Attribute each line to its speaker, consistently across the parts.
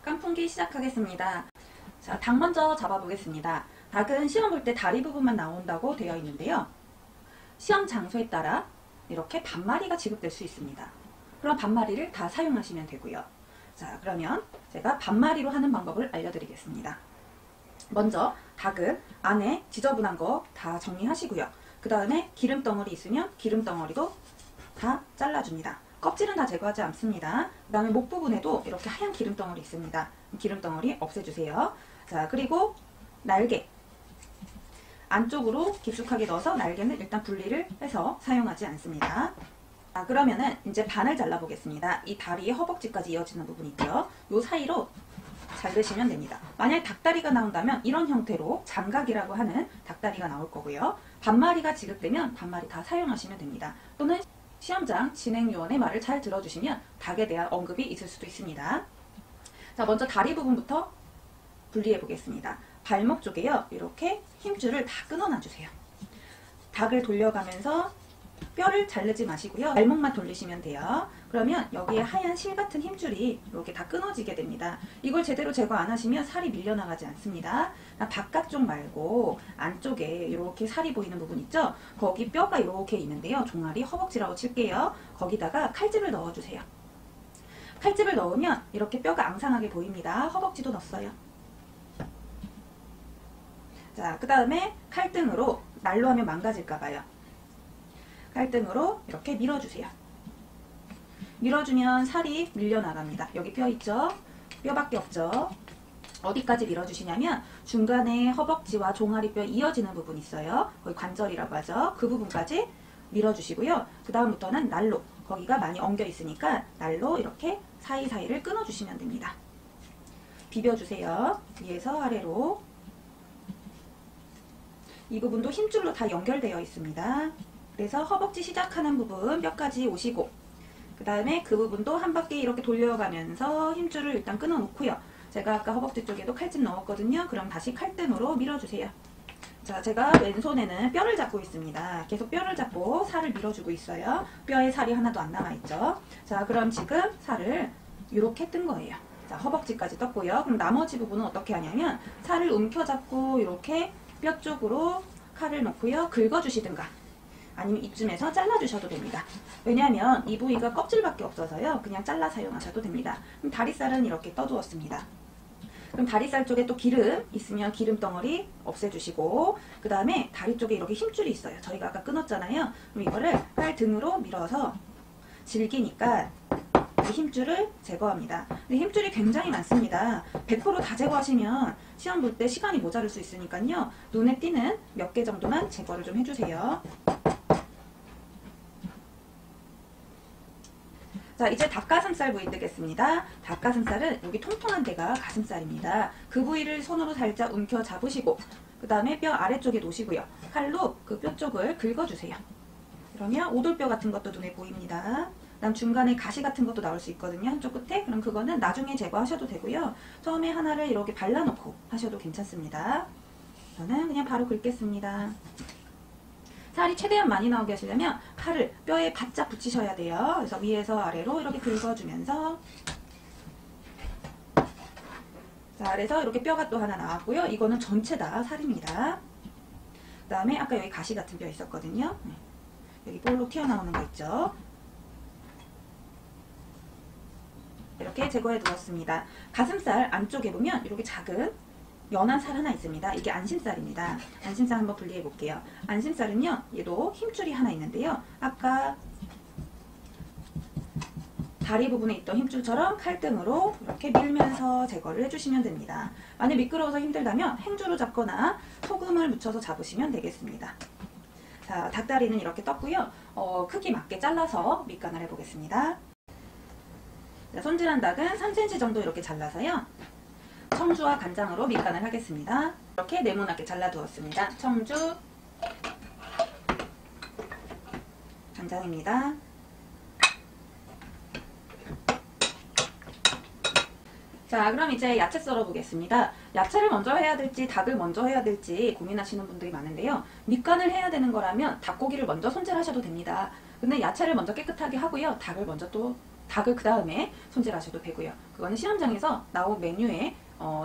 Speaker 1: 깐풍기 시작하겠습니다. 자, 닭 먼저 잡아보겠습니다. 닭은 시험 볼 때 다리 부분만 나온다고 되어 있는데요. 시험 장소에 따라 이렇게 반마리가 지급될 수 있습니다. 그럼 반마리를 다 사용하시면 되고요. 자, 그러면 제가 반마리로 하는 방법을 알려드리겠습니다. 먼저 닭은 안에 지저분한 거 다 정리하시고요. 그 다음에 기름덩어리 있으면 기름덩어리도 다 잘라줍니다. 껍질은 다 제거하지 않습니다. 그 다음에 목 부분에도 이렇게 하얀 기름덩어리 있습니다. 기름덩어리 없애주세요. 자, 그리고 날개 안쪽으로 깊숙하게 넣어서 날개는 일단 분리를 해서 사용하지 않습니다. 자, 그러면은 이제 반을 잘라보겠습니다. 이 다리 허벅지까지 이어지는 부분 있죠. 요 사이로 자르시면 됩니다. 만약에 닭다리가 나온다면 이런 형태로 장각이라고 하는 닭다리가 나올 거고요. 반마리가 지급되면 반마리 다 사용하시면 됩니다. 또는 시험장 진행요원의 말을 잘 들어주시면 닭에 대한 언급이 있을 수도 있습니다. 자, 먼저 다리 부분부터 분리해 보겠습니다. 발목 쪽에요. 이렇게 힘줄을 다 끊어놔주세요. 닭을 돌려가면서 뼈를 자르지 마시고요. 발목만 돌리시면 돼요. 그러면 여기에 하얀 실 같은 힘줄이 이렇게 다 끊어지게 됩니다. 이걸 제대로 제거 안 하시면 살이 밀려나가지 않습니다. 바깥쪽 말고 안쪽에 이렇게 살이 보이는 부분 있죠? 거기 뼈가 이렇게 있는데요. 종아리, 허벅지라고 칠게요. 거기다가 칼집을 넣어주세요. 칼집을 넣으면 이렇게 뼈가 앙상하게 보입니다. 허벅지도 넣었어요. 자, 그 다음에 칼등으로 날로 하면 망가질까봐요. 칼등으로 이렇게 밀어주세요. 밀어주면 살이 밀려나갑니다. 여기 뼈 있죠? 뼈밖에 없죠? 어디까지 밀어주시냐면 중간에 허벅지와 종아리뼈 이어지는 부분 있어요. 거기 관절이라고 하죠. 그 부분까지 밀어주시고요. 그 다음부터는 날로, 거기가 많이 엉겨 있으니까 날로 이렇게 사이사이를 끊어주시면 됩니다. 비벼주세요. 위에서 아래로. 이 부분도 힘줄로 다 연결되어 있습니다. 그래서 허벅지 시작하는 부분 뼈까지 오시고, 그 다음에 그 부분도 한 바퀴 이렇게 돌려가면서 힘줄을 일단 끊어 놓고요. 제가 아까 허벅지 쪽에도 칼집 넣었거든요. 그럼 다시 칼등으로 밀어주세요. 자, 제가 왼손에는 뼈를 잡고 있습니다. 계속 뼈를 잡고 살을 밀어주고 있어요. 뼈에 살이 하나도 안 남아있죠. 자, 그럼 지금 살을 이렇게 뜬 거예요. 자, 허벅지까지 떴고요. 그럼 나머지 부분은 어떻게 하냐면 살을 움켜잡고 이렇게 뼈 쪽으로 칼을 놓고요. 긁어주시든가 아니면 이쯤에서 잘라주셔도 됩니다. 왜냐하면 이 부위가 껍질밖에 없어서요. 그냥 잘라 사용하셔도 됩니다. 그럼 다리살은 이렇게 떠두었습니다. 그럼 다리살 쪽에 또 기름 있으면 기름 덩어리 없애주시고, 그 다음에 다리 쪽에 이렇게 힘줄이 있어요. 저희가 아까 끊었잖아요. 그럼 이거를 팔 등으로 밀어서 질기니까 이 힘줄을 제거합니다. 근데 힘줄이 굉장히 많습니다. 100% 다 제거하시면 시험 볼 때 시간이 모자랄 수 있으니까요. 눈에 띄는 몇 개 정도만 제거를 좀 해주세요. 자, 이제 닭가슴살 부위 뜨겠습니다. 닭가슴살은 여기 통통한 데가 가슴살입니다. 그 부위를 손으로 살짝 움켜 잡으시고, 그 다음에 뼈 아래쪽에 놓으시고요. 칼로 그 뼈 쪽을 긁어주세요. 그러면 오돌뼈 같은 것도 눈에 보입니다. 그다음 중간에 가시 같은 것도 나올 수 있거든요. 한쪽 끝에. 그럼 그거는 나중에 제거하셔도 되고요. 처음에 하나를 이렇게 발라놓고 하셔도 괜찮습니다. 저는 그냥 바로 긁겠습니다. 살이 최대한 많이 나오게 하시려면 칼을 뼈에 바짝 붙이셔야 돼요. 그래서 위에서 아래로 이렇게 긁어주면서, 자, 그래서 이렇게 뼈가 또 하나 나왔고요. 이거는 전체 다 살입니다. 그 다음에 아까 여기 가시 같은 뼈 있었거든요. 여기 볼록 튀어나오는 거 있죠. 이렇게 제거해 두었습니다. 가슴살 안쪽에 보면 이렇게 작은 연한 살 하나 있습니다. 이게 안심살입니다. 안심살 한번 분리해 볼게요. 안심살은요, 얘도 힘줄이 하나 있는데요. 아까 다리 부분에 있던 힘줄처럼 칼등으로 이렇게 밀면서 제거를 해주시면 됩니다. 만약 미끄러워서 힘들다면 행주로 잡거나 소금을 묻혀서 잡으시면 되겠습니다. 자, 닭다리는 이렇게 떴고요. 크기 맞게 잘라서 밑간을 해보겠습니다. 자, 손질한 닭은 3cm 정도 이렇게 잘라서요. 청주와 간장으로 밑간을 하겠습니다. 이렇게 네모나게 잘라두었습니다. 청주, 간장입니다. 자, 그럼 이제 야채 썰어 보겠습니다. 야채를 먼저 해야 될지 닭을 먼저 해야 될지 고민하시는 분들이 많은데요. 밑간을 해야 되는 거라면 닭고기를 먼저 손질하셔도 됩니다. 근데 야채를 먼저 깨끗하게 하고요. 닭을 먼저 또 닭을 그 다음에 손질하셔도 되고요. 그거는 시험장에서 나온 메뉴에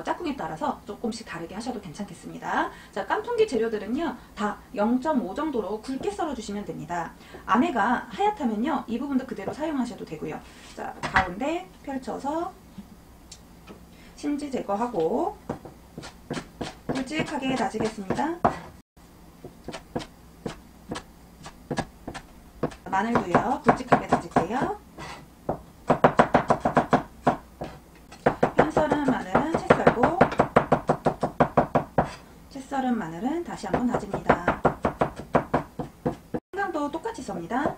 Speaker 1: 짝꿍에 따라서 조금씩 다르게 하셔도 괜찮겠습니다. 자, 깐풍기 재료들은요 다 0.5 정도로 굵게 썰어주시면 됩니다. 안에가 하얗다면요 이 부분도 그대로 사용하셔도 되고요. 자, 가운데 펼쳐서 심지 제거하고 굵직하게 다지겠습니다. 마늘도요 굵직하게 다질게요. 썰은 마늘은 채 썰고 채 썰은 마늘은 다시 한번 다집니다. 생강도 똑같이 썹니다.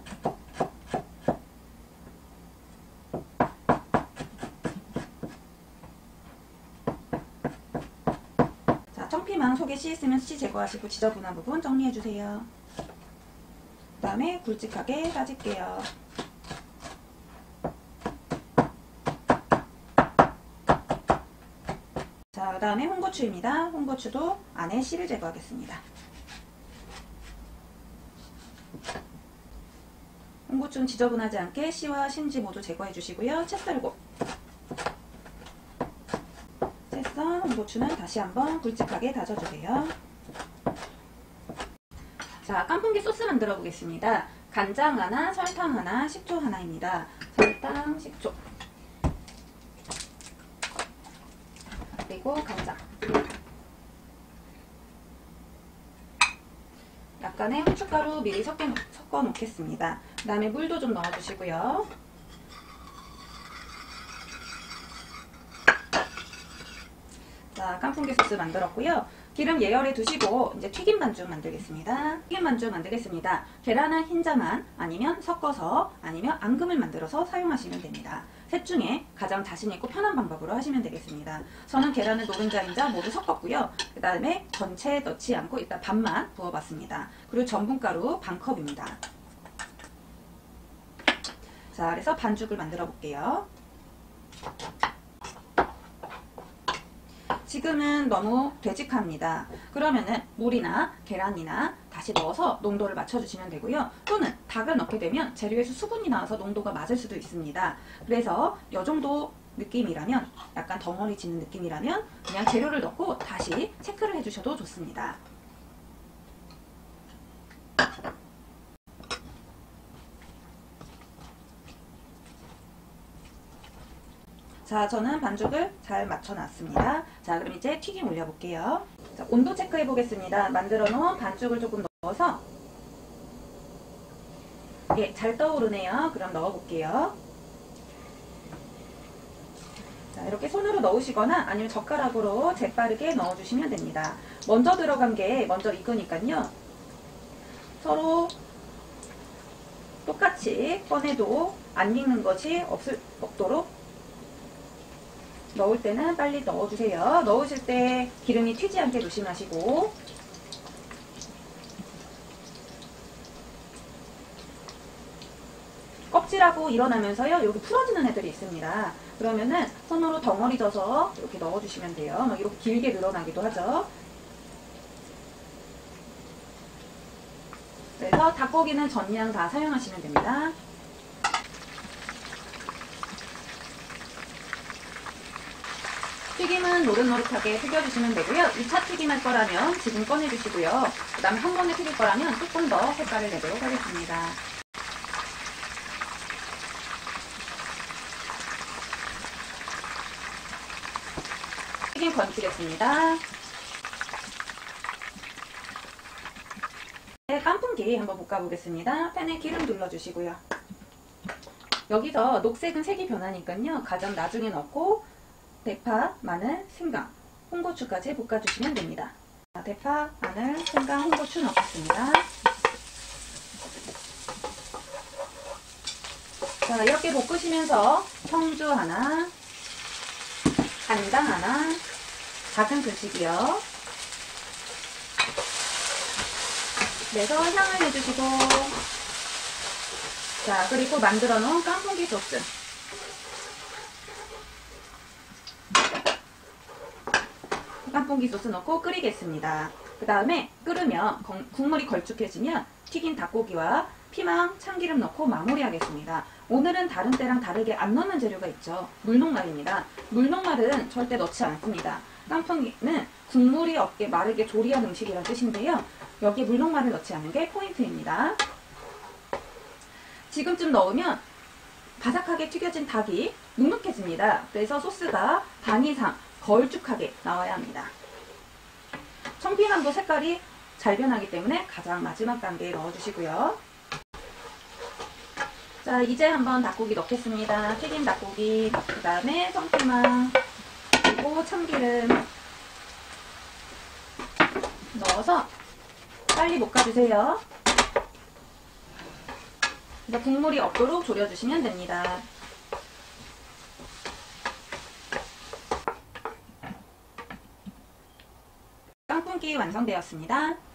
Speaker 1: 자, 청피망 속에 씨 있으면 씨 제거하시고 지저분한 부분 정리해주세요. 그 다음에 굵직하게 다질게요. 자, 그 다음에 홍고추입니다. 홍고추도 안에 씨를 제거하겠습니다. 홍고추는 지저분하지 않게 씨와 심지 모두 제거해 주시고요. 채 썰고 채 썰 홍고추는 다시 한번 굵직하게 다져주세요. 자, 깐풍기 소스 만들어 보겠습니다. 간장 하나, 설탕 하나, 식초 하나입니다. 설탕, 식초 그리고 간장, 약간의 후춧가루 미리 섞어 놓겠습니다. 그 다음에 물도 좀 넣어주시고요. 자, 깐풍기 소스 만들었고요. 기름 예열해 두시고 이제 튀김 반죽 만들겠습니다. 튀김 반죽 만들겠습니다. 계란은 흰자만 아니면 섞어서 아니면 앙금을 만들어서 사용하시면 됩니다. 셋 중에 가장 자신 있고 편한 방법으로 하시면 되겠습니다. 저는 계란을 노른자, 흰자 모두 섞었고요. 그 다음에 전체 넣지 않고 일단 반만 부어봤습니다. 그리고 전분가루 반컵입니다. 자, 그래서 반죽을 만들어 볼게요. 지금은 너무 되직합니다. 그러면은 물이나 계란이나 다시 넣어서 농도를 맞춰주시면 되고요. 또는 닭을 넣게 되면 재료에서 수분이 나와서 농도가 맞을 수도 있습니다. 그래서 이 정도 느낌이라면, 약간 덩어리 지는 느낌이라면 그냥 재료를 넣고 다시 체크를 해주셔도 좋습니다. 자, 저는 반죽을 잘 맞춰놨습니다. 자, 그럼 이제 튀김 올려볼게요. 자, 온도 체크해 보겠습니다. 만들어 놓은 반죽을 조금 넣어서 예, 잘 떠오르네요. 그럼 넣어볼게요. 자, 이렇게 손으로 넣으시거나 아니면 젓가락으로 재빠르게 넣어주시면 됩니다. 먼저 들어간 게 먼저 익으니까요. 서로 똑같이 꺼내도 안 익는 것이 없도록 넣을 때는 빨리 넣어주세요. 넣으실 때 기름이 튀지 않게 조심하시고, 껍질하고 일어나면서요 여기 풀어지는 애들이 있습니다. 그러면은 손으로 덩어리 져서 이렇게 넣어주시면 돼요. 이렇게 길게 늘어나기도 하죠. 그래서 닭고기는 전량 다 사용하시면 됩니다. 튀김은 노릇노릇하게 튀겨주시면 되고요. 2차 튀김할 거라면 지금 꺼내주시고요. 그 다음에 한 번에 튀길 거라면 조금 더 색깔을 내도록 하겠습니다. 튀김 건지겠습니다. 네, 깐풍기 한번 볶아보겠습니다. 팬에 기름 둘러주시고요. 여기서 녹색은 색이 변하니까요. 가장 나중에 넣고 대파, 마늘, 생강, 홍고추까지 볶아주시면 됩니다. 대파, 마늘, 생강, 홍고추 넣겠습니다. 자, 이렇게 볶으시면서 청주 하나, 간장 하나, 작은 글씨기요. 그래서 향을 내주시고, 자, 그리고 만들어 놓은 깐풍기 소스. 깐풍기 소스 넣고 끓이겠습니다. 그 다음에 끓으면 국물이 걸쭉해지면 튀긴 닭고기와 피망, 참기름 넣고 마무리하겠습니다. 오늘은 다른 때랑 다르게 안 넣는 재료가 있죠. 물녹말입니다. 물녹말은 절대 넣지 않습니다. 깐풍기는 국물이 없게 마르게 조리한 음식이라는 뜻인데요. 여기에 물녹말을 넣지 않는 게 포인트입니다. 지금쯤 넣으면 바삭하게 튀겨진 닭이 눅눅해집니다. 그래서 소스가 반 이상 걸쭉하게 나와야 합니다. 청피망도 색깔이 잘 변하기 때문에 가장 마지막 단계에 넣어주시고요. 자, 이제 한번 닭고기 넣겠습니다. 튀김 닭고기, 그 다음에 청피망, 그리고 참기름 넣어서 빨리 볶아주세요. 그래서 국물이 없도록 졸여주시면 됩니다. 깐풍기 완성되었습니다.